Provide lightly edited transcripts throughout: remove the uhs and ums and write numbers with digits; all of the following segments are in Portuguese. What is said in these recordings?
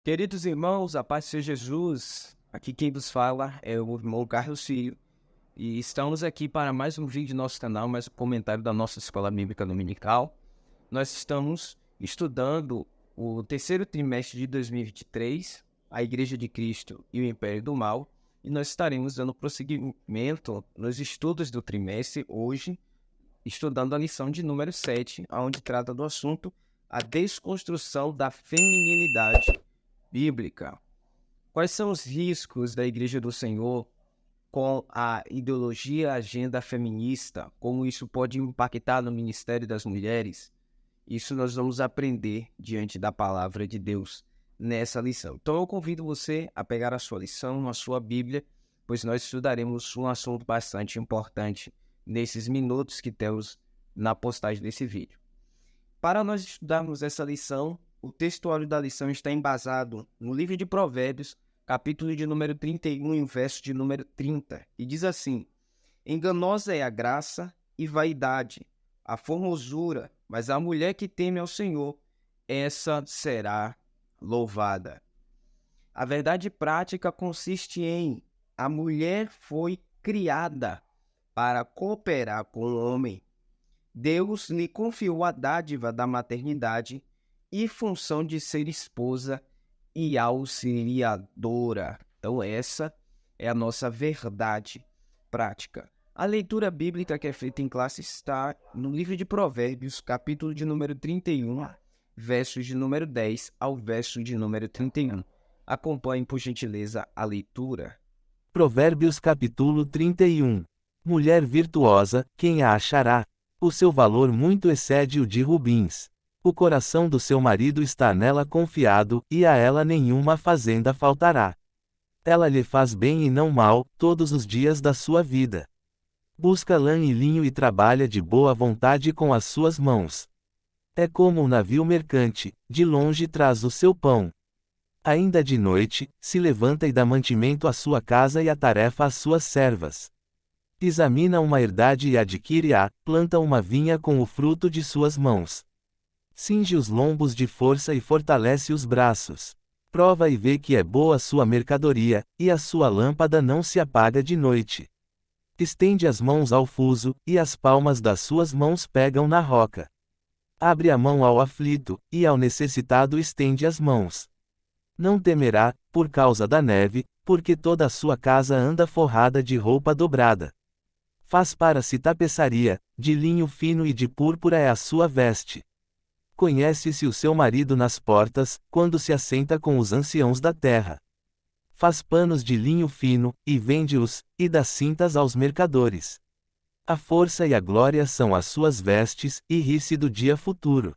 Queridos irmãos, a paz seja Jesus. Aqui quem vos fala é o irmão Carlos Filho. E estamos aqui para mais um vídeo do nosso canal, mais um comentário da nossa Escola Bíblica Dominical. Nós estamos estudando o terceiro trimestre de 2023, a Igreja de Cristo e o Império do Mal. E nós estaremos dando prosseguimento nos estudos do trimestre hoje, estudando a lição de número 7, onde trata do assunto a desconstrução da feminilidade bíblica. Quais são os riscos da Igreja do Senhor com a ideologia, agenda feminista? Como isso pode impactar no ministério das mulheres? Isso nós vamos aprender diante da palavra de Deus nessa lição. Então eu convido você a pegar a sua lição, a sua Bíblia, pois nós estudaremos um assunto bastante importante nesses minutos que temos na postagem desse vídeo. Para nós estudarmos essa lição, o textuário da lição está embasado no livro de Provérbios, capítulo de número 31 e verso de número 30, e diz assim: enganosa é a graça e vaidade, a formosura, mas a mulher que teme ao Senhor, essa será louvada. A verdade prática consiste em: a mulher foi criada para cooperar com o homem. Deus lhe confiou a dádiva da maternidade e função de ser esposa e auxiliadora. Então essa é a nossa verdade prática. A leitura bíblica que é feita em classe está no livro de Provérbios, capítulo de número 31, versos de número 10 ao verso de número 31. Acompanhe, por gentileza, a leitura. Provérbios capítulo 31. Mulher virtuosa, quem a achará? O seu valor muito excede o de rubins. O coração do seu marido está nela confiado, e a ela nenhuma fazenda faltará. Ela lhe faz bem e não mal, todos os dias da sua vida. Busca lã e linho e trabalha de boa vontade com as suas mãos. É como um navio mercante, de longe traz o seu pão. Ainda de noite, se levanta e dá mantimento à sua casa e a tarefa às suas servas. Examina uma herdade e adquire-a, planta uma vinha com o fruto de suas mãos. Cinge os lombos de força e fortalece os braços. Prova e vê que é boa sua mercadoria, e a sua lâmpada não se apaga de noite. Estende as mãos ao fuso, e as palmas das suas mãos pegam na roca. Abre a mão ao aflito, e ao necessitado estende as mãos. Não temerá, por causa da neve, porque toda a sua casa anda forrada de roupa dobrada. Faz para si tapeçaria, de linho fino e de púrpura é a sua veste. Conhece-se o seu marido nas portas, quando se assenta com os anciãos da terra. Faz panos de linho fino, e vende-os, e dá cintas aos mercadores. A força e a glória são as suas vestes, e ri-se do dia futuro.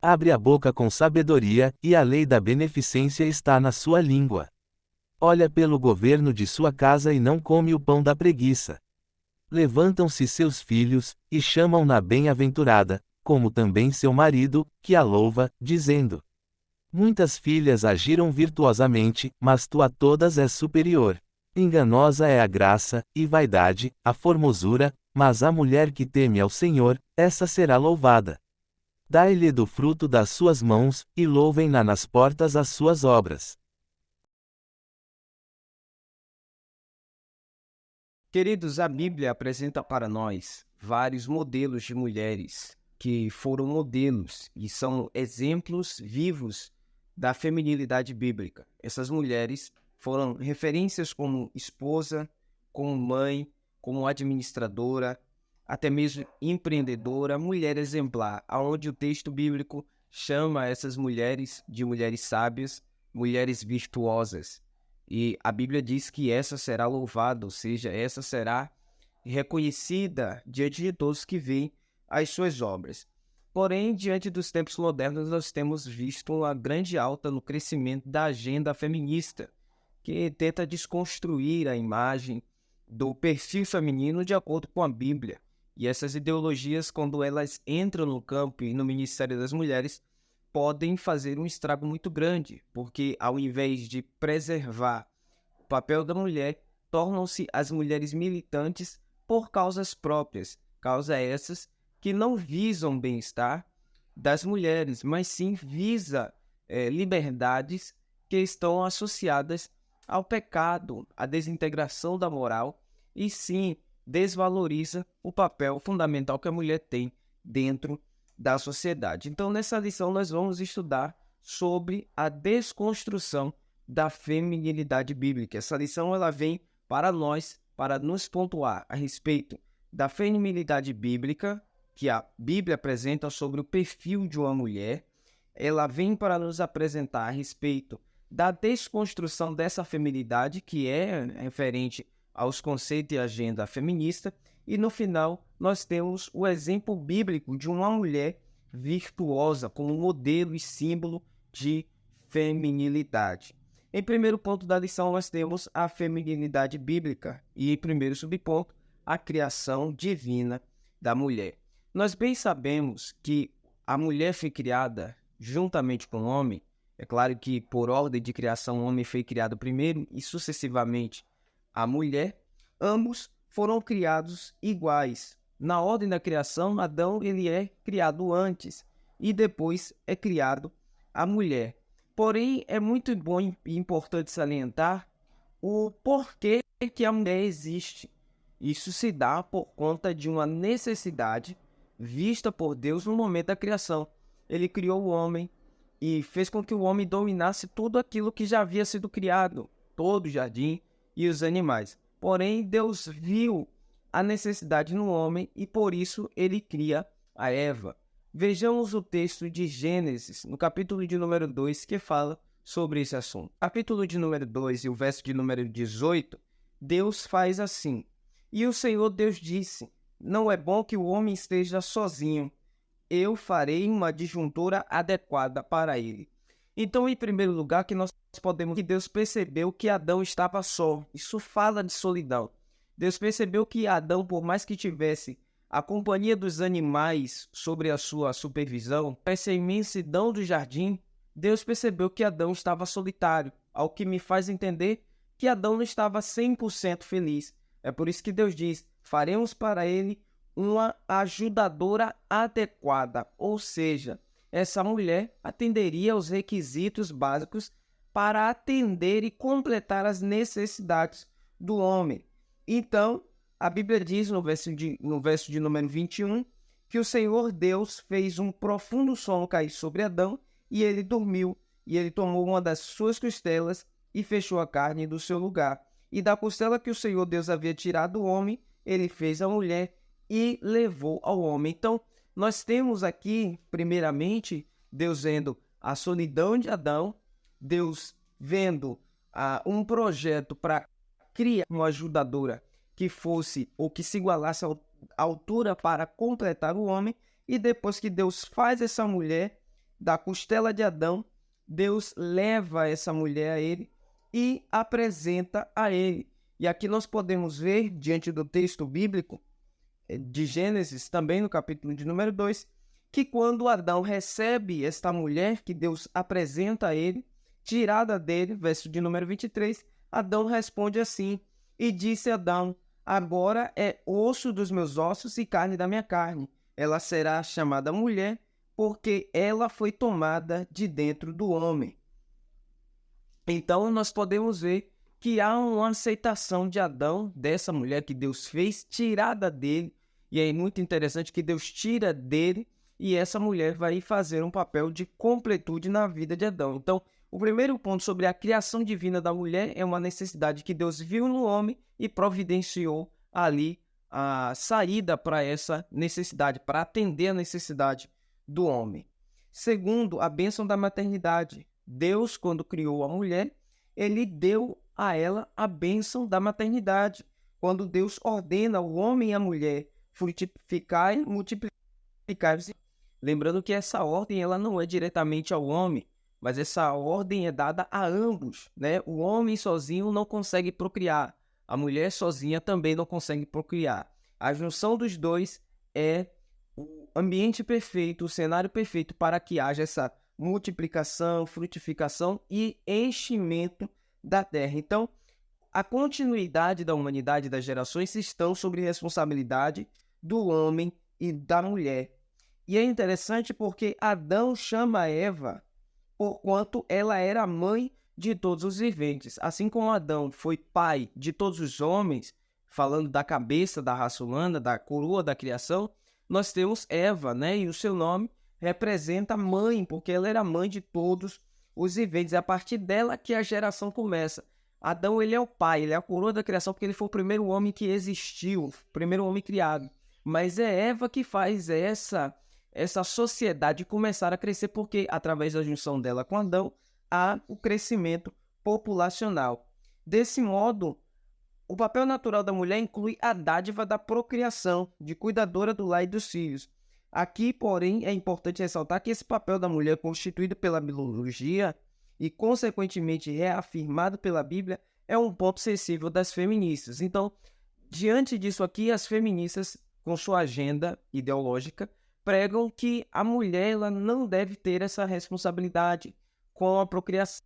Abre a boca com sabedoria, e a lei da beneficência está na sua língua. Olha pelo governo de sua casa e não come o pão da preguiça. Levantam-se seus filhos, e chamam-na bem-aventurada, como também seu marido, que a louva, dizendo: muitas filhas agiram virtuosamente, mas tu a todas és superior. Enganosa é a graça, e vaidade, a formosura, mas a mulher que teme ao Senhor, essa será louvada. Dai-lhe do fruto das suas mãos, e louvem-na nas portas as suas obras. Queridos, a Bíblia apresenta para nós vários modelos de mulheres que foram modelos e são exemplos vivos da feminilidade bíblica. Essas mulheres foram referências como esposa, como mãe, como administradora, até mesmo empreendedora, mulher exemplar, aonde o texto bíblico chama essas mulheres de mulheres sábias, mulheres virtuosas. E a Bíblia diz que essa será louvada, ou seja, essa será reconhecida diante de todos que veem as suas obras. Porém, diante dos tempos modernos, nós temos visto uma grande alta no crescimento da agenda feminista, que tenta desconstruir a imagem do perfil feminino de acordo com a Bíblia. E essas ideologias, quando elas entram no campo e no Ministério das Mulheres, podem fazer um estrago muito grande, porque ao invés de preservar o papel da mulher, tornam-se as mulheres militantes por causas próprias, causas essas que não visam o bem-estar das mulheres, mas sim visa liberdades que estão associadas ao pecado, à desintegração da moral, e sim desvaloriza o papel fundamental que a mulher tem dentro da sociedade. Então, nessa lição, nós vamos estudar sobre a desconstrução da feminilidade bíblica. Essa lição ela vem para nós, para nos pontuar a respeito da feminilidade bíblica, que a Bíblia apresenta sobre o perfil de uma mulher. Ela vem para nos apresentar a respeito da desconstrução dessa feminilidade, que é referente aos conceitos e agenda feminista, e no final nós temos o exemplo bíblico de uma mulher virtuosa como modelo e símbolo de feminilidade. Em primeiro ponto da lição nós temos a feminilidade bíblica e em primeiro subponto a criação divina da mulher. Nós bem sabemos que a mulher foi criada juntamente com o homem. É claro que por ordem de criação o homem foi criado primeiro e sucessivamente a mulher. Ambos foram criados iguais. Na ordem da criação, Adão ele é criado antes e depois é criado a mulher. Porém, é muito bom e importante salientar o porquê que a mulher existe. Isso se dá por conta de uma necessidade vista por Deus no momento da criação. Ele criou o homem e fez com que o homem dominasse tudo aquilo que já havia sido criado, todo o jardim e os animais. Porém, Deus viu a necessidade no homem e por isso ele cria a Eva. Vejamos o texto de Gênesis, no capítulo de número 2, que fala sobre esse assunto. Capítulo de número 2 e o verso de número 18, Deus faz assim: E o Senhor Deus disse, não é bom que o homem esteja sozinho. Eu farei uma adjuntora adequada para ele. Então, em primeiro lugar, que nós podemos que Deus percebeu que Adão estava só. Isso fala de solidão. Deus percebeu que Adão, por mais que tivesse a companhia dos animais sobre a sua supervisão, essa imensidão do jardim, Deus percebeu que Adão estava solitário, ao que me faz entender que Adão não estava 100% feliz. É por isso que Deus diz, faremos para ele uma ajudadora adequada, ou seja, essa mulher atenderia aos requisitos básicos para atender e completar as necessidades do homem. Então, a Bíblia diz no verso de número 21, que o Senhor Deus fez um profundo sono cair sobre Adão, e ele dormiu, e ele tomou uma das suas costelas e fechou a carne do seu lugar. E da costela que o Senhor Deus havia tirado do homem, ele fez a mulher e levou ao homem. Então, nós temos aqui, primeiramente, Deus vendo a solidão de Adão, Deus vendo um projeto para criar uma ajudadora que fosse ou que se igualasse à altura para completar o homem, e depois que Deus faz essa mulher da costela de Adão, Deus leva essa mulher a ele e apresenta a ele. E aqui nós podemos ver, diante do texto bíblico de Gênesis, também no capítulo de número 2, que quando Adão recebe esta mulher que Deus apresenta a ele, tirada dele, verso de número 23, Adão responde assim, e disse Adão, agora é osso dos meus ossos e carne da minha carne. Ela será chamada mulher, porque ela foi tomada de dentro do homem. Então, nós podemos ver que há uma aceitação de Adão, dessa mulher que Deus fez, tirada dele. E é muito interessante que Deus tira dele e essa mulher vai fazer um papel de completude na vida de Adão. Então, o primeiro ponto sobre a criação divina da mulher é uma necessidade que Deus viu no homem e providenciou ali a saída para essa necessidade, para atender a necessidade do homem. Segundo, a bênção da maternidade. Deus, quando criou a mulher, ele deu a ela a bênção da maternidade. Quando Deus ordena ao homem e à mulher frutificar e multiplicar-se. Lembrando que essa ordem ela não é diretamente ao homem, mas essa ordem é dada a ambos, né? O homem sozinho não consegue procriar, a mulher sozinha também não consegue procriar. A junção dos dois é o ambiente perfeito, o cenário perfeito para que haja essa multiplicação, frutificação e enchimento da terra. Então, a continuidade da humanidade das gerações estão sob responsabilidade do homem e da mulher. E é interessante porque Adão chama Eva porquanto ela era a mãe de todos os viventes. Assim como Adão foi pai de todos os homens, falando da cabeça da raça humana, da coroa da criação, nós temos Eva, né? E o seu nome representa mãe, porque ela era mãe de todos os viventes. É a partir dela que a geração começa. Adão, ele é o pai, ele é a coroa da criação, porque ele foi o primeiro homem que existiu, o primeiro homem criado. Mas é Eva que faz essa sociedade começar a crescer, porque através da junção dela com Adão, há o crescimento populacional. Desse modo, o papel natural da mulher inclui a dádiva da procriação, de cuidadora do lar e dos filhos. Aqui, porém, é importante ressaltar que esse papel da mulher, constituído pela biologia e, consequentemente, reafirmado pela Bíblia, é um ponto sensível das feministas. Então, diante disso aqui, as feministas, com sua agenda ideológica, pregam que a mulher ela não deve ter essa responsabilidade com a procriação.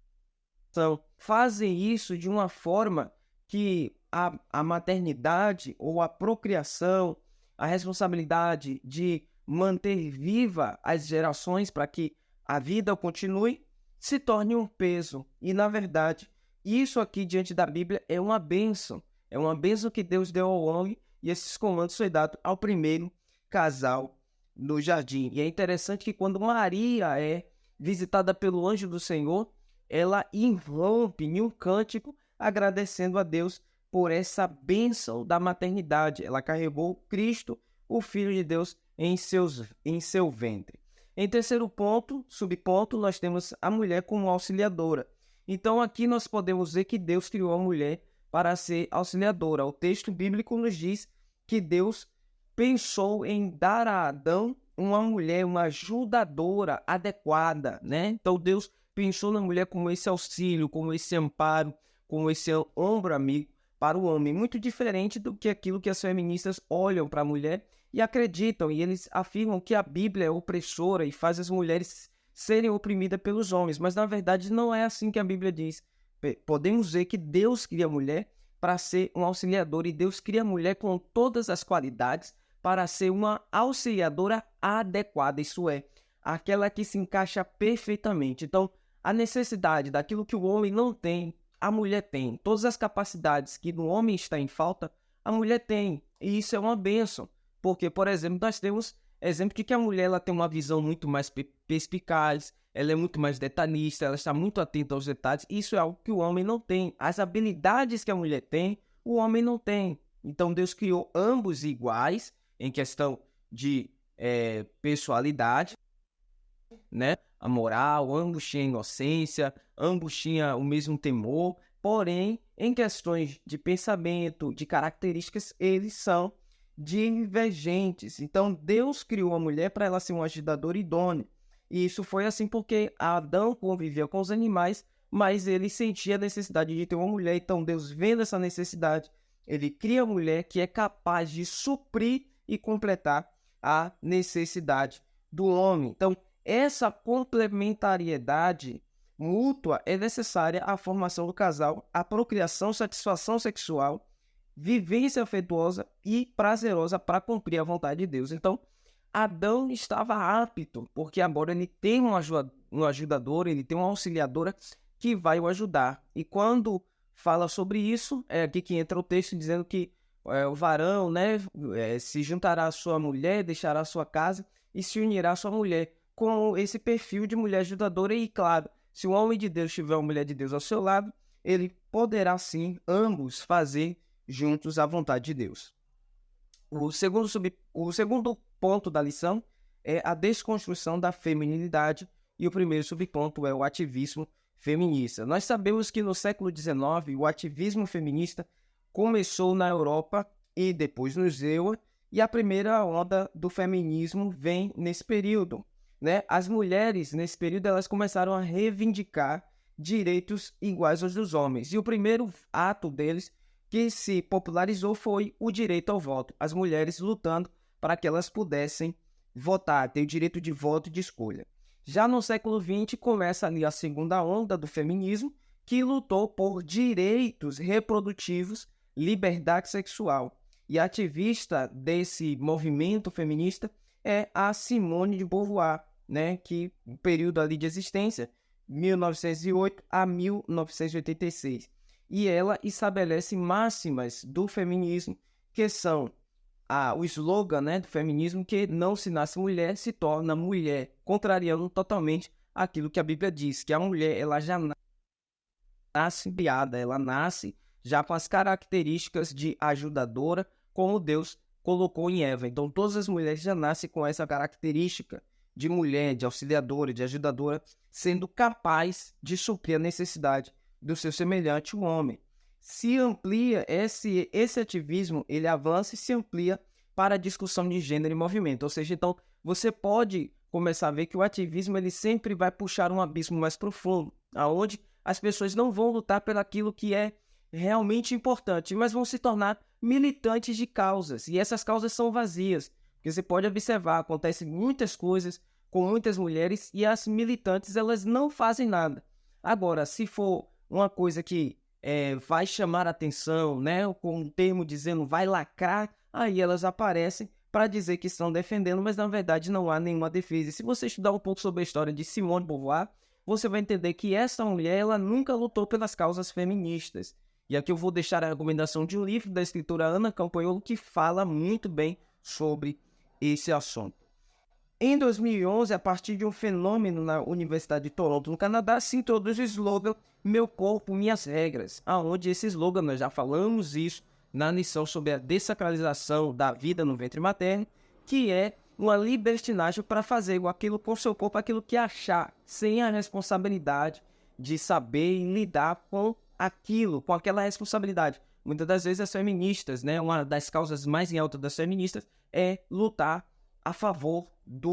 Fazem isso de uma forma que a maternidade ou a procriação, a responsabilidade de manter viva as gerações para que a vida continue, se torne um peso. E, na verdade, isso aqui diante da Bíblia é uma bênção. É uma bênção que Deus deu ao homem e esses comandos foi dado ao primeiro casal no jardim. E é interessante que quando Maria é visitada pelo anjo do Senhor, ela irrompe em um cântico agradecendo a Deus por essa bênção da maternidade. Ela carregou Cristo, o Filho de Deus, em seu ventre. Em terceiro ponto, subponto, nós temos a mulher como auxiliadora. Então aqui nós podemos ver que Deus criou a mulher para ser auxiliadora. O texto bíblico nos diz que Deus pensou em dar a Adão uma mulher, uma ajudadora adequada, né? Então Deus pensou na mulher como esse auxílio, como esse amparo, como esse ombro amigo para o homem. Muito diferente do que aquilo que as feministas olham para a mulher e acreditam, e eles afirmam que a Bíblia é opressora e faz as mulheres serem oprimidas pelos homens. Mas, na verdade, não é assim que a Bíblia diz. Podemos ver que Deus cria a mulher para ser um auxiliador, e Deus cria a mulher com todas as qualidades para ser uma auxiliadora adequada, isso é, aquela que se encaixa perfeitamente. Então, a necessidade daquilo que o homem não tem, a mulher tem. Todas as capacidades que no homem está em falta, a mulher tem. E isso é uma bênção. Porque, por exemplo, nós temos exemplo de que a mulher ela tem uma visão muito mais perspicaz, ela é muito mais detalhista, ela está muito atenta aos detalhes. Isso é algo que o homem não tem. As habilidades que a mulher tem, o homem não tem. Então, Deus criou ambos iguais em questão de pessoalidade, né? A moral, ambos tinham inocência, ambos tinham o mesmo temor, porém, em questões de pensamento, de características, eles são divergentes. Então, Deus criou a mulher para ela ser um ajudador idôneo. E isso foi assim porque Adão convivia com os animais, mas ele sentia a necessidade de ter uma mulher. Então, Deus, vendo essa necessidade, ele cria a mulher que é capaz de suprir e completar a necessidade do homem. Então, essa complementariedade mútua é necessária à formação do casal, à procriação, satisfação sexual, vivência afetuosa e prazerosa para cumprir a vontade de Deus. Então, Adão estava apto, porque agora ele tem um ajudador, ele tem uma auxiliadora que vai o ajudar. E quando fala sobre isso, é aqui que entra o texto dizendo que o varão, né, se juntará à sua mulher, deixará a sua casa e se unirá à sua mulher, com esse perfil de mulher ajudadora. E claro, se o homem de Deus tiver uma mulher de Deus ao seu lado, ele poderá sim, ambos, fazer juntos a vontade de Deus. O segundo ponto da lição é a desconstrução da feminilidade, e o primeiro subponto é o ativismo feminista. Nós sabemos que no século XIX o ativismo feminista começou na Europa e depois nos EUA, e a primeira onda do feminismo vem nesse período, né? As mulheres, nesse período, elas começaram a reivindicar direitos iguais aos dos homens, e o primeiro ato deles que se popularizou foi o direito ao voto. As mulheres lutando para que elas pudessem votar, ter o direito de voto e de escolha. Já no século XX começa ali a segunda onda do feminismo, que lutou por direitos reprodutivos, liberdade sexual. E a ativista desse movimento feminista é a Simone de Beauvoir, né, que no período ali de existência 1908 a 1986. E ela estabelece máximas do feminismo, que são o slogan, né, do feminismo, que não se nasce mulher, se torna mulher, contrariando totalmente aquilo que a Bíblia diz, que a mulher ela já nasce criada, ela nasce já com as características de ajudadora, como Deus colocou em Eva. Então, todas as mulheres já nascem com essa característica de mulher, de auxiliadora, de ajudadora, sendo capaz de suprir a necessidade do seu semelhante, o homem. Se amplia esse ativismo, ele avança e se amplia para a discussão de gênero e movimento. Ou seja, então, você pode começar a ver que o ativismo ele sempre vai puxar um abismo mais profundo, aonde as pessoas não vão lutar por aquilo que é realmente importante, mas vão se tornar militantes de causas. E essas causas são vazias. Porque você pode observar, acontecem muitas coisas com muitas mulheres e as militantes elas não fazem nada. Agora, se for uma coisa que vai chamar atenção, né, com um termo dizendo vai lacrar, aí elas aparecem para dizer que estão defendendo, mas na verdade não há nenhuma defesa. E se você estudar um pouco sobre a história de Simone de Beauvoir, você vai entender que essa mulher ela nunca lutou pelas causas feministas. E aqui eu vou deixar a recomendação de um livro da escritora Ana Campanholo que fala muito bem sobre esse assunto. Em 2011, a partir de um fenômeno na Universidade de Toronto, no Canadá, se introduz o slogan Meu Corpo, Minhas Regras, aonde esse slogan, nós já falamos isso na lição sobre a dessacralização da vida no ventre materno, que é uma libertinagem para fazer aquilo com o seu corpo, aquilo que achar, sem a responsabilidade de saber lidar com aquilo, com aquela responsabilidade. Muitas das vezes as feministas, né, uma das causas mais em alta das feministas é lutar a favor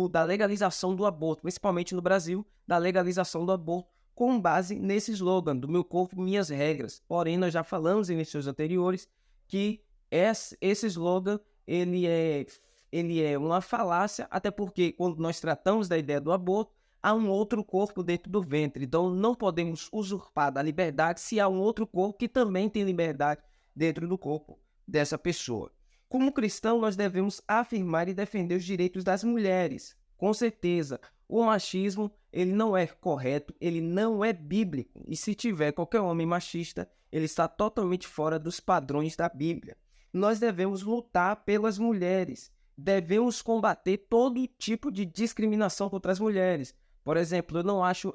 da legalização do aborto, principalmente no Brasil, da legalização do aborto, com base nesse slogan, do meu corpo, minhas regras. Porém, nós já falamos em lições anteriores que esse slogan ele é uma falácia, até porque quando nós tratamos da ideia do aborto, há um outro corpo dentro do ventre. Então, não podemos usurpar da liberdade se há um outro corpo que também tem liberdade dentro do corpo dessa pessoa. Como cristão, nós devemos afirmar e defender os direitos das mulheres. Com certeza, o machismo ele não é correto, ele não é bíblico. E se tiver qualquer homem machista, ele está totalmente fora dos padrões da Bíblia. Nós devemos lutar pelas mulheres. Devemos combater todo tipo de discriminação contra as mulheres. Por exemplo,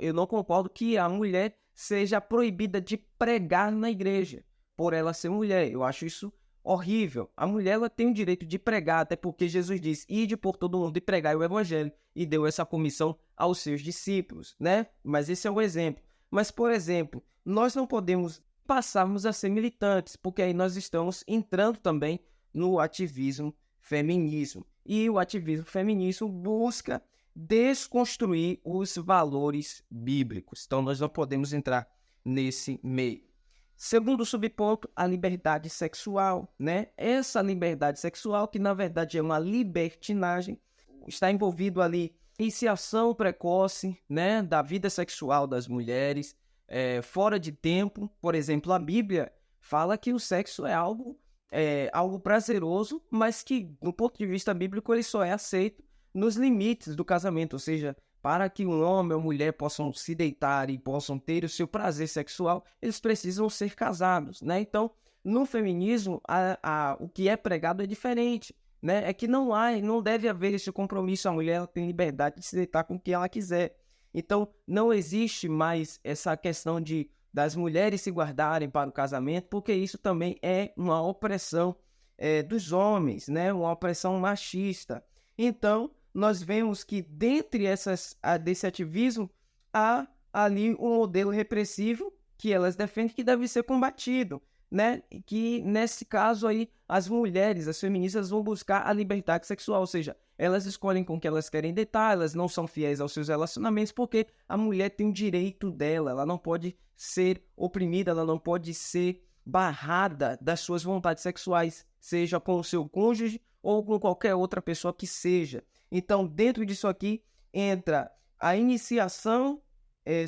eu não concordo que a mulher seja proibida de pregar na igreja por ela ser mulher. Eu acho isso horrível. A mulher ela tem o direito de pregar, até porque Jesus diz, ide por todo mundo e pregai o evangelho, e deu essa comissão aos seus discípulos, né? Mas esse é um exemplo. Mas, por exemplo, nós não podemos passarmos a ser militantes, porque aí nós estamos entrando também no ativismo feminismo. E o ativismo feminismo busca desconstruir os valores bíblicos. Então, nós não podemos entrar nesse meio. Segundo subponto, a liberdade sexual, né? Essa liberdade sexual, que na verdade é uma libertinagem, está envolvido ali iniciação precoce, né, da vida sexual das mulheres, fora de tempo. Por exemplo, a Bíblia fala que o sexo é algo prazeroso, mas que, do ponto de vista bíblico, ele só é aceito nos limites do casamento, ou seja, para que um homem ou mulher possam se deitar e possam ter o seu prazer sexual, eles precisam ser casados, né? Então, no feminismo, o que é pregado é diferente, né? É que não deve haver esse compromisso, a mulher ela tem liberdade de se deitar com quem ela quiser. Então, não existe mais essa questão das mulheres se guardarem para o casamento, porque isso também é uma opressão dos homens, né? Uma opressão machista. Então, nós vemos que dentre desse ativismo há ali um modelo repressivo que elas defendem que deve ser combatido, né? E que nesse caso aí as mulheres, as feministas vão buscar a liberdade sexual, ou seja, elas escolhem com que elas querem deitar, elas não são fiéis aos seus relacionamentos porque a mulher tem o direito dela, ela não pode ser oprimida, ela não pode ser barrada das suas vontades sexuais, seja com o seu cônjuge ou com qualquer outra pessoa que seja. Então, dentro disso aqui, entra a iniciação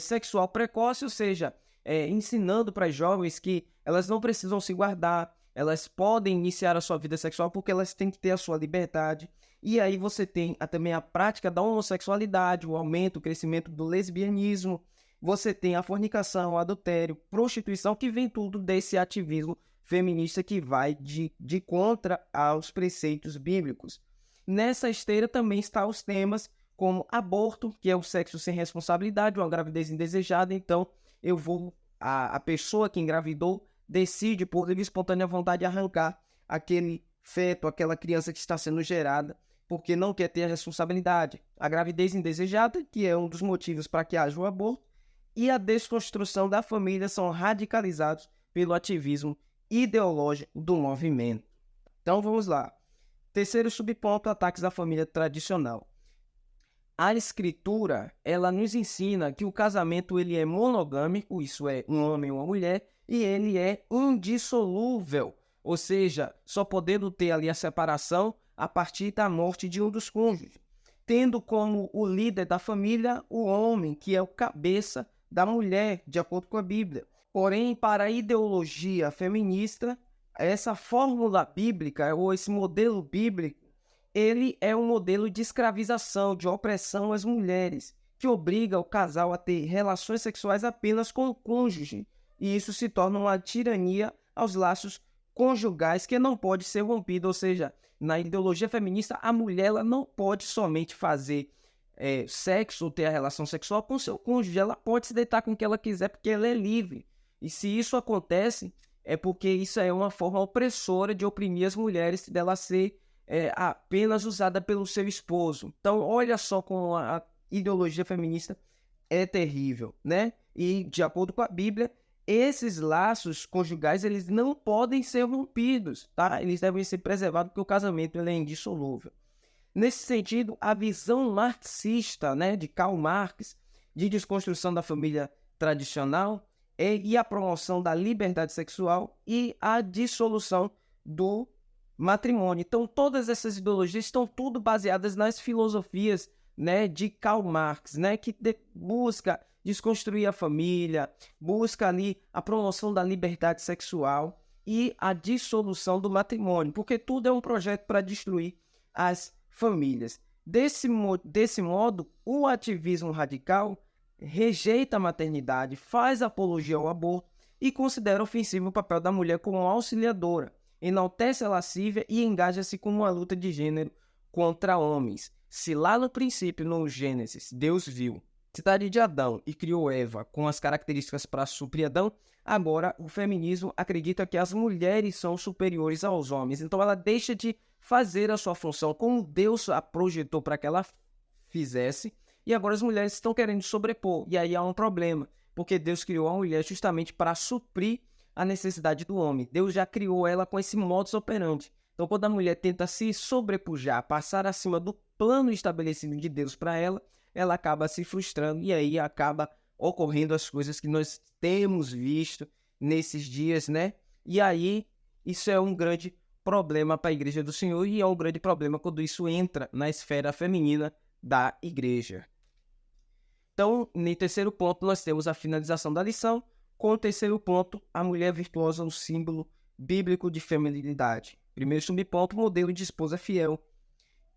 sexual precoce, ou seja, ensinando para as jovens que elas não precisam se guardar, elas podem iniciar a sua vida sexual porque elas têm que ter a sua liberdade. E aí você tem também a prática da homossexualidade, o aumento, o crescimento do lesbianismo, você tem a fornicação, o adultério, prostituição, que vem tudo desse ativismo feminista que vai de contra aos preceitos bíblicos. Nessa esteira também estão os temas como aborto, que é o sexo sem responsabilidade, uma gravidez indesejada. Então, a pessoa que engravidou decide por livre e espontânea vontade arrancar aquele feto, aquela criança que está sendo gerada, porque não quer ter a responsabilidade. A gravidez indesejada, que é um dos motivos para que haja o aborto, e a desconstrução da família são radicalizados pelo ativismo ideológico do movimento. Então vamos lá. Terceiro subponto, ataques à família tradicional. A escritura, ela nos ensina que o casamento ele é monogâmico, isso é, um homem e uma mulher, e ele é indissolúvel, ou seja, só podendo ter ali a separação a partir da morte de um dos cônjuges, tendo como o líder da família o homem, que é o cabeça da mulher, de acordo com a Bíblia. Porém, para a ideologia feminista, essa fórmula bíblica, ou esse modelo bíblico, ele é um modelo de escravização, de opressão às mulheres, que obriga o casal a ter relações sexuais apenas com o cônjuge, e isso se torna uma tirania aos laços conjugais que não pode ser rompida, ou seja, na ideologia feminista, a mulher ela não pode somente fazer sexo ou ter a relação sexual com seu cônjuge, ela pode se deitar com quem ela quiser porque ela é livre. E se isso acontece, é porque isso é uma forma opressora de oprimir as mulheres, dela ser apenas usada pelo seu esposo. Então, olha só como a ideologia feminista é terrível, né? E, de acordo com a Bíblia, esses laços conjugais, eles não podem ser rompidos, tá? Eles devem ser preservados porque o casamento ele é indissolúvel. Nesse sentido, a visão marxista, né, de Karl Marx, de desconstrução da família tradicional e a promoção da liberdade sexual e a dissolução do matrimônio. Então, todas essas ideologias estão tudo baseadas nas filosofias, né, de Karl Marx, né, que busca desconstruir a família, busca ali a promoção da liberdade sexual e a dissolução do matrimônio, porque tudo é um projeto para destruir as famílias. Desse modo, o ativismo radical rejeita a maternidade, faz apologia ao aborto e considera ofensivo o papel da mulher como auxiliadora, enaltece a lascívia e engaja-se com uma luta de gênero contra homens. Se lá no princípio, no Gênesis, Deus viu a cidade de Adão e criou Eva com as características para suprir Adão, agora o feminismo acredita que as mulheres são superiores aos homens. Então ela deixa de fazer a sua função como Deus a projetou para que ela fizesse, e agora as mulheres estão querendo sobrepor. E aí há um problema, porque Deus criou a mulher justamente para suprir a necessidade do homem. Deus já criou ela com esse modus operandi. Então, quando a mulher tenta se sobrepujar, passar acima do plano estabelecido de Deus para ela, ela acaba se frustrando e aí acaba ocorrendo as coisas que nós temos visto nesses dias, né? E aí, isso é um grande problema para a Igreja do Senhor e é um grande problema quando isso entra na esfera feminina da Igreja. Então, no terceiro ponto, nós temos a finalização da lição. Com o terceiro ponto, a mulher virtuosa, um símbolo bíblico de feminilidade. Primeiro subponto, modelo de esposa fiel.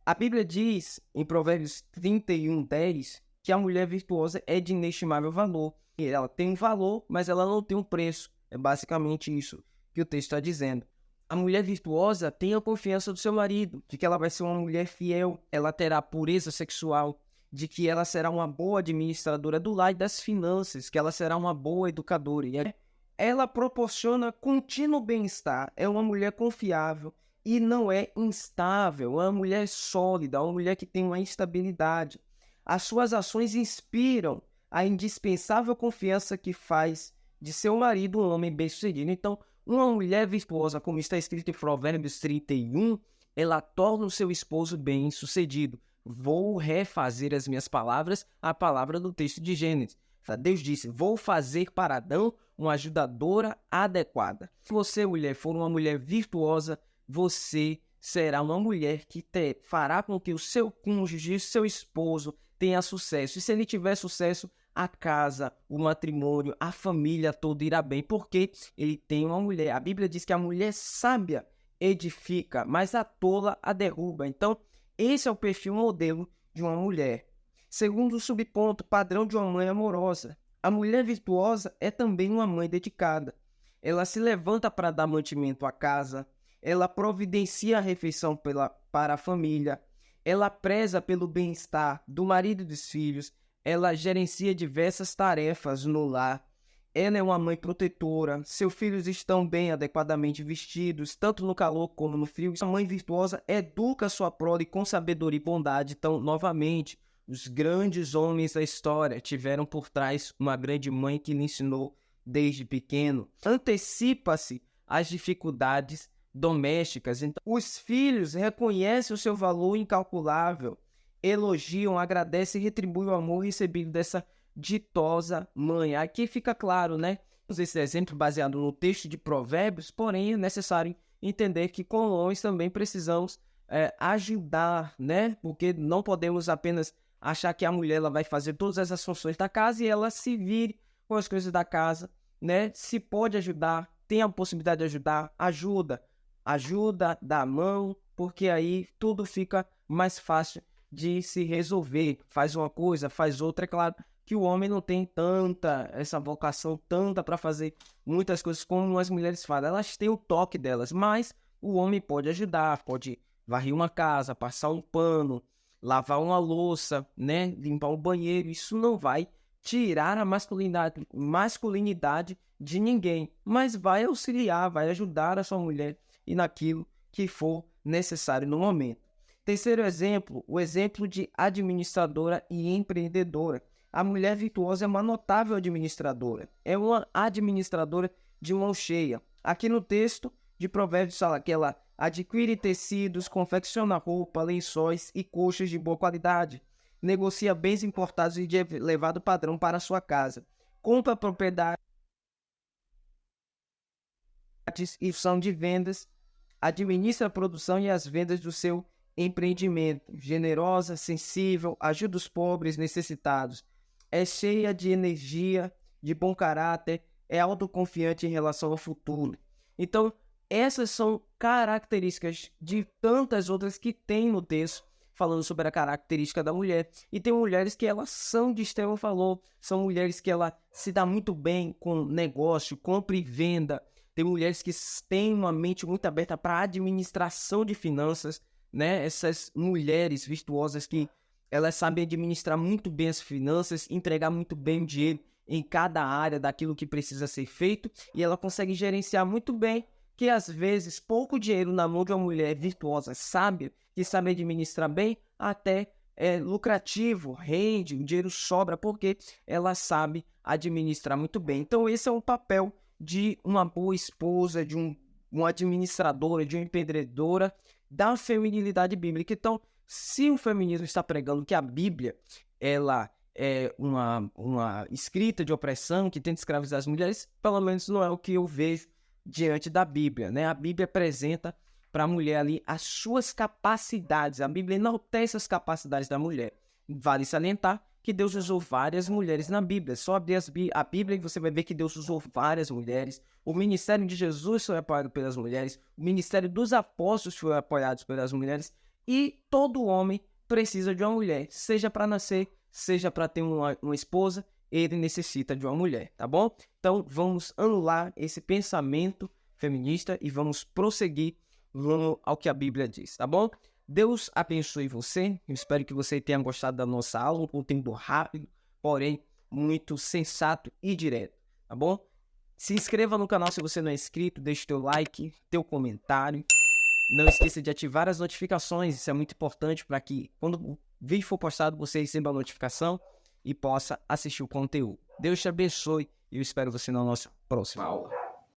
A Bíblia diz, em Provérbios 31:10, que a mulher virtuosa é de inestimável valor. E ela tem um valor, mas ela não tem um preço. É basicamente isso que o texto está dizendo. A mulher virtuosa tem a confiança do seu marido, de que ela vai ser uma mulher fiel, ela terá pureza sexual, de que ela será uma boa administradora do lar e das finanças, que ela será uma boa educadora. E ela proporciona contínuo bem-estar, é uma mulher confiável e não é instável, é uma mulher sólida, uma mulher que tem uma estabilidade. As suas ações inspiram a indispensável confiança que faz de seu marido um homem bem-sucedido. Então, uma mulher virtuosa, como está escrito em Provérbios 31, ela torna o seu esposo bem-sucedido. Vou refazer as minhas palavras, a palavra do texto de Gênesis. Deus disse, vou fazer para Adão uma ajudadora adequada. Se você, mulher, for uma mulher virtuosa, você será uma mulher que fará com que o seu cônjuge, o seu esposo tenha sucesso. E se ele tiver sucesso, a casa, o matrimônio, a família toda irá bem, porque ele tem uma mulher. A Bíblia diz que a mulher sábia edifica, mas a tola a derruba. Então, esse é o perfil modelo de uma mulher. Segundo o subponto, padrão de uma mãe amorosa. A mulher virtuosa é também uma mãe dedicada. Ela se levanta para dar mantimento à casa, ela providencia a refeição para a família, ela preza pelo bem-estar do marido e dos filhos, ela gerencia diversas tarefas no lar. Ela é uma mãe protetora, seus filhos estão bem adequadamente vestidos, tanto no calor como no frio. A mãe virtuosa educa sua prole com sabedoria e bondade. Então, novamente, os grandes homens da história tiveram por trás uma grande mãe que lhe ensinou desde pequeno. Antecipa-se às dificuldades domésticas. Então, os filhos reconhecem o seu valor incalculável, elogiam, agradecem e retribuem o amor recebido dessa ditosa mãe. Aqui fica claro, né? Esse exemplo baseado no texto de Provérbios, porém é necessário entender que com homens também precisamos ajudar, né? Porque não podemos apenas achar que a mulher ela vai fazer todas essas funções da casa e ela se vire com as coisas da casa, né? Se pode ajudar, tem a possibilidade de ajudar, ajuda, dá a mão, porque aí tudo fica mais fácil de se resolver. Faz uma coisa, faz outra, é claro que o homem não tem essa vocação tanta para fazer muitas coisas como as mulheres fazem. Elas têm o toque delas, mas o homem pode ajudar, pode varrer uma casa, passar um pano, lavar uma louça, né, limpar um banheiro. Isso não vai tirar a masculinidade de ninguém, mas vai auxiliar, vai ajudar a sua mulher e naquilo que for necessário no momento. Terceiro exemplo, o exemplo de administradora e empreendedora. A mulher virtuosa é uma notável administradora. É uma administradora de mão cheia. Aqui no texto de Provérbios fala que ela adquire tecidos, confecciona roupa, lençóis e coxas de boa qualidade. Negocia bens importados e de elevado padrão para a sua casa. Compra propriedades e são de vendas. Administra a produção e as vendas do seu empreendimento. Generosa, sensível, ajuda os pobres necessitados. É cheia de energia, de bom caráter, é autoconfiante em relação ao futuro. Então, essas são características de tantas outras que tem no texto, falando sobre a característica da mulher. E tem mulheres que elas são de extremo valor, são mulheres que ela se dá muito bem com negócio, compra e venda. Tem mulheres que têm uma mente muito aberta para a administração de finanças, né? Essas mulheres virtuosas que elas sabem administrar muito bem as finanças, entregar muito bem o dinheiro em cada área daquilo que precisa ser feito, e ela consegue gerenciar muito bem, que às vezes pouco dinheiro na mão de uma mulher virtuosa, sábia, que sabe administrar bem, até é lucrativo, rende, o dinheiro sobra, porque ela sabe administrar muito bem. Então esse é um papel de uma boa esposa, de uma administradora, de uma empreendedora, da feminilidade bíblica. Então, se o feminismo está pregando que a Bíblia ela é uma escrita de opressão que tenta escravizar as mulheres, pelo menos não é o que eu vejo diante da Bíblia, né? A Bíblia apresenta para a mulher ali as suas capacidades. A Bíblia enaltece as capacidades da mulher. Vale salientar que Deus usou várias mulheres na Bíblia. Só abrir a Bíblia e você vai ver que Deus usou várias mulheres. O ministério de Jesus foi apoiado pelas mulheres. O ministério dos apóstolos foi apoiado pelas mulheres. E todo homem precisa de uma mulher, seja para nascer, seja para ter uma esposa, ele necessita de uma mulher, tá bom? Então vamos anular esse pensamento feminista e vamos prosseguir ao que a Bíblia diz, tá bom? Deus abençoe você, eu espero que você tenha gostado da nossa aula, um conteúdo rápido, porém muito sensato e direto, tá bom? Se inscreva no canal se você não é inscrito, deixe teu like, teu comentário. Não esqueça de ativar as notificações, isso é muito importante para que quando o vídeo for postado você receba a notificação e possa assistir o conteúdo. Deus te abençoe e eu espero você na nossa próxima aula.